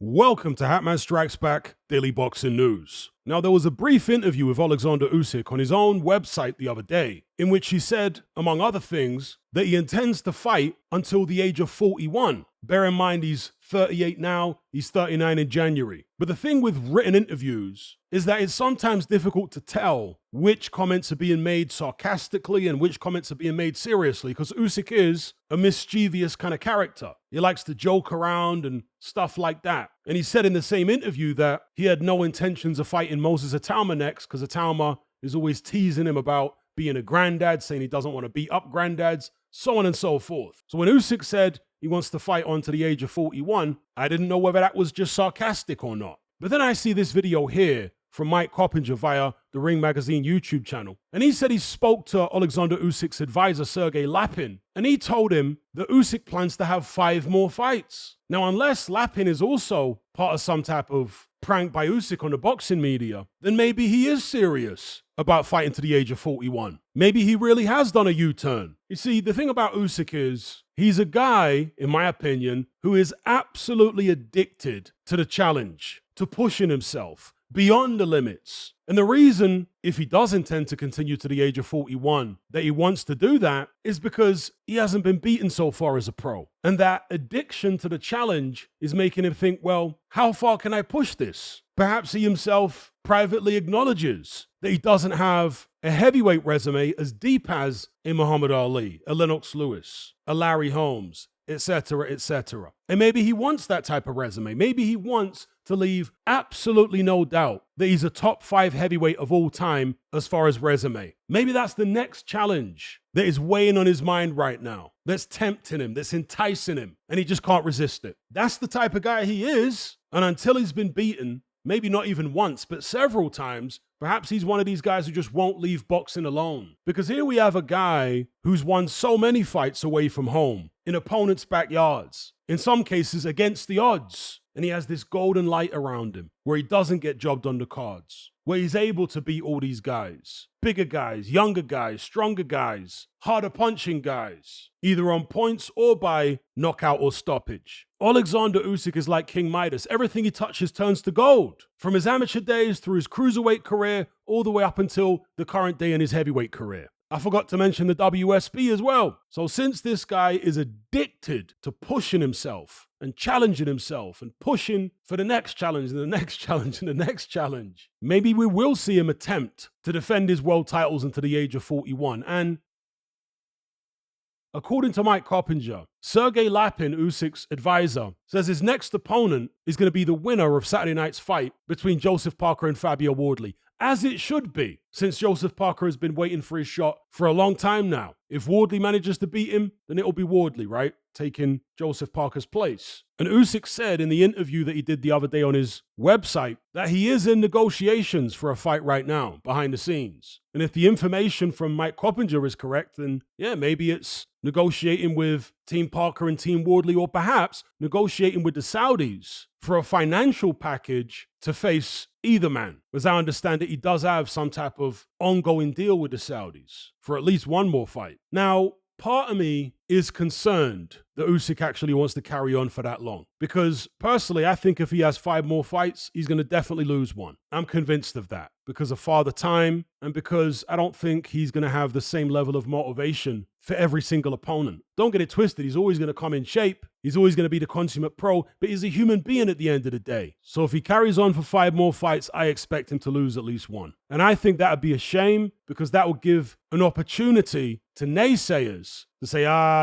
Welcome to Hatman Strikes Back Daily Boxing News. Now, there was a brief interview with Oleksandr Usyk on his own website the other day, in which he said, among other things, that he intends to fight until the age of 41. Bear in mind, he's 38 now, he's 39 in January. But the thing with written interviews is that it's sometimes difficult to tell which comments are being made sarcastically and which comments are being made seriously, because Usyk is a mischievous kind of character. He likes to joke around and stuff like that. And he said in the same interview that he had no intentions of fighting Moses Atauma next, because Atauma is always teasing him about being a granddad, saying he doesn't want to beat up granddads, so on and so forth. So when Usyk said he wants to fight on to the age of 41, I didn't know whether that was just sarcastic or not. But then I see this video here from Mike Coppinger via the Ring Magazine YouTube channel. And he said he spoke to Oleksandr Usyk's advisor, Sergey Lapin, and he told him that Usyk plans to have 5 more fights. Now, unless Lapin is also part of some type of prank by Usyk on the boxing media, then maybe he is serious about fighting to the age of 41. Maybe he really has done a U-turn. You see, the thing about Usyk is he's a guy, in my opinion, who is absolutely addicted to the challenge, to pushing himself beyond the limits. And the reason, if he does intend to continue to the age of 41, that he wants to do that is because he hasn't been beaten so far as a pro. And that addiction to the challenge is making him think, well, how far can I push this? Perhaps he himself privately acknowledges that he doesn't have a heavyweight resume as deep as a Muhammad Ali, a Lennox Lewis, a Larry Holmes, etc., etc. And maybe he wants that type of resume. Maybe he wants to leave absolutely no doubt that he's a top 5 heavyweight of all time as far as resume. Maybe that's the next challenge that is weighing on his mind right now, that's tempting him, that's enticing him, and he just can't resist it. That's the type of guy he is, and until he's been beaten, maybe not even once, but several times, perhaps he's one of these guys who just won't leave boxing alone. Because here we have a guy who's won so many fights away from home, in opponents' backyards, in some cases against the odds. And he has this golden light around him where he doesn't get jobbed on the cards, where he's able to beat all these guys, bigger guys, younger guys, stronger guys, harder punching guys, either on points or by knockout or stoppage. Oleksandr Usyk is like King Midas. Everything he touches turns to gold. From his amateur days through his cruiserweight career, all the way up until the current day in his heavyweight career. I forgot to mention the WSB as well. So since this guy is addicted to pushing himself and challenging himself and pushing for the next challenge and the next challenge and the next challenge, maybe we will see him attempt to defend his world titles until the age of 41. And according to Mike Coppinger, Sergey Lapin, Usyk's advisor, says his next opponent is going to be the winner of Saturday night's fight between Joseph Parker and Fabio Wardley. As it should be, since Joseph Parker has been waiting for his shot for a long time now. If Wardley manages to beat him, then it'll be Wardley, right? Taking Joseph Parker's place. And Usyk said in the interview that he did the other day on his website that he is in negotiations for a fight right now, behind the scenes. And if the information from Mike Coppinger is correct, then yeah, maybe it's negotiating with Team Parker and Team Wardley, or perhaps negotiating with the Saudis for a financial package to face either man. As I understand it, he does have some type of ongoing deal with the Saudis for at least one more fight. Now, part of me is concerned that Usyk actually wants to carry on for that long. Because personally, I think if he has 5 more fights, he's going to definitely lose one. I'm convinced of that because of Father Time and because I don't think he's going to have the same level of motivation for every single opponent. Don't get it twisted. He's always going to come in shape. He's always going to be the consummate pro, but he's a human being at the end of the day. So if he carries on for 5 more fights, I expect him to lose at least one. And I think that would be a shame because that would give an opportunity to naysayers to say,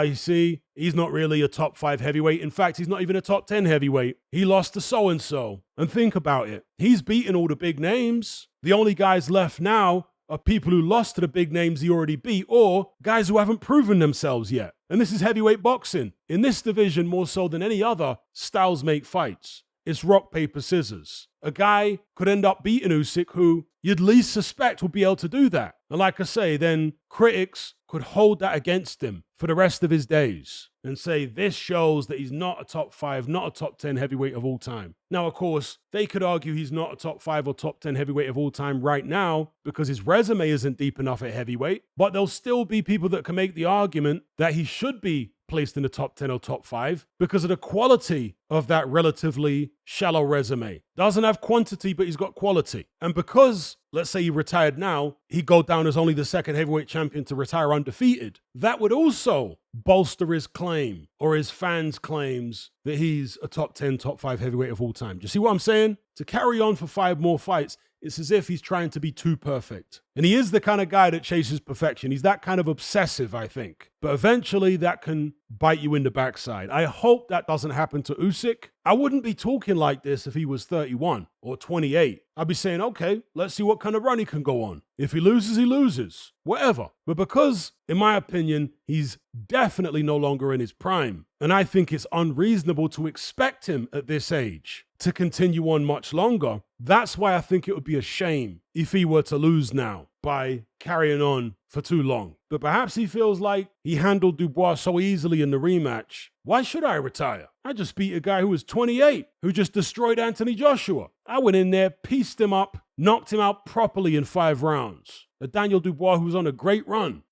you see, he's not really a top 5 heavyweight. In fact, he's not even a top 10 heavyweight. He lost to so-and-so. And think about it. He's beaten all the big names. The only guys left now are people who lost to the big names he already beat, or guys who haven't proven themselves yet. And this is heavyweight boxing. In this division, more so than any other, styles make fights. It's rock, paper, scissors. A guy could end up beating Usyk who you'd least suspect would be able to do that. And like I say, then critics could hold that against him for the rest of his days and say this shows that he's not a top 5, not a top 10 heavyweight of all time. Now, of course, they could argue he's not a top 5 or top 10 heavyweight of all time right now because his resume isn't deep enough at heavyweight, but there'll still be people that can make the argument that he should be placed in the top 10 or top 5 because of the quality of that relatively shallow resume. Doesn't have quantity, but he's got quality. And because, let's say he retired now, he'd go down as only the second heavyweight champion to retire undefeated. That would also bolster his claim or his fans' claims that he's a top 10, top 5 heavyweight of all time. Do you see what I'm saying? To carry on for 5 more fights, it's as if he's trying to be too perfect. And he is the kind of guy that chases perfection. He's that kind of obsessive, I think. But eventually that can bite you in the backside. I hope that doesn't happen to Usyk. I wouldn't be talking like this if he was 31 or 28. I'd be saying, okay, let's see what kind of run he can go on. If he loses, he loses. Whatever. But because, in my opinion, he's definitely no longer in his prime, and I think it's unreasonable to expect him at this age to continue on much longer, that's why I think it would be a shame if he were to lose now by carrying on for too long. But perhaps he feels like he handled Dubois so easily in the rematch. Why should I retire? I just beat a guy who was 28, who just destroyed Anthony Joshua. I went in there, pieced him up, knocked him out properly in 5 rounds. A Daniel Dubois who was on a great run.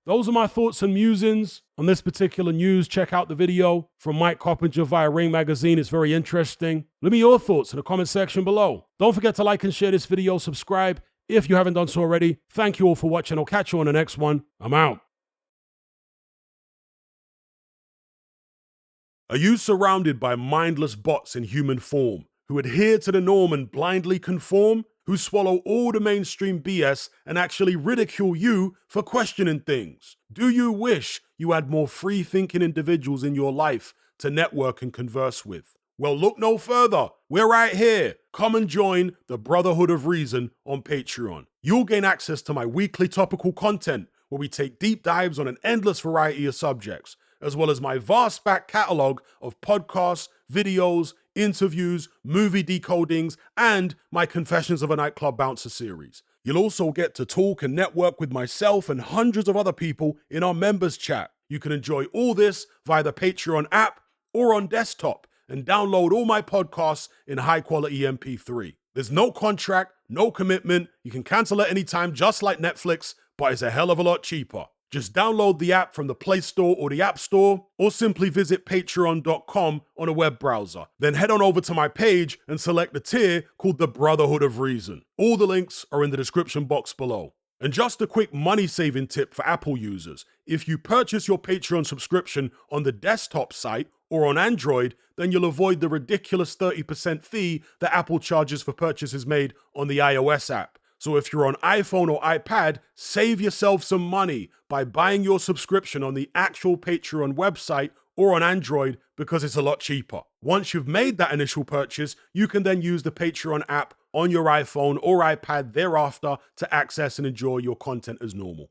Those are my thoughts and musings on this particular news. Check out the video from Mike Coppinger via Ring Magazine. It's very interesting. Leave me your thoughts in the comment section below. Don't forget to like and share this video. Subscribe if you haven't done so already. Thank you all for watching. I'll catch you on the next one. I'm out. Are you surrounded by mindless bots in human form who adhere to the norm and blindly conform? Who swallow all the mainstream BS and actually ridicule you for questioning things? Do you wish you had more free-thinking individuals in your life to network and converse with? Well, look no further. We're right here. Come and join the Brotherhood of Reason on Patreon. You'll gain access to my weekly topical content where we take deep dives on an endless variety of subjects, as well as my vast back catalogue of podcasts, videos, interviews, movie decodings, and my Confessions of a Nightclub Bouncer series. You'll also get to talk and network with myself and hundreds of other people in our members chat. You can enjoy all this via the Patreon app or on desktop and download all my podcasts in high-quality MP3. There's no contract, no commitment. You can cancel at any time, just like Netflix, but it's a hell of a lot cheaper. Just download the app from the Play Store or the App Store, or simply visit patreon.com on a web browser. Then head on over to my page and select the tier called the Brotherhood of Reason. All the links are in the description box below. And just a quick money-saving tip for Apple users. If you purchase your Patreon subscription on the desktop site or on Android, then you'll avoid the ridiculous 30% fee that Apple charges for purchases made on the iOS app. So if you're on iPhone or iPad, save yourself some money by buying your subscription on the actual Patreon website or on Android because it's a lot cheaper. Once you've made that initial purchase, you can then use the Patreon app on your iPhone or iPad thereafter to access and enjoy your content as normal.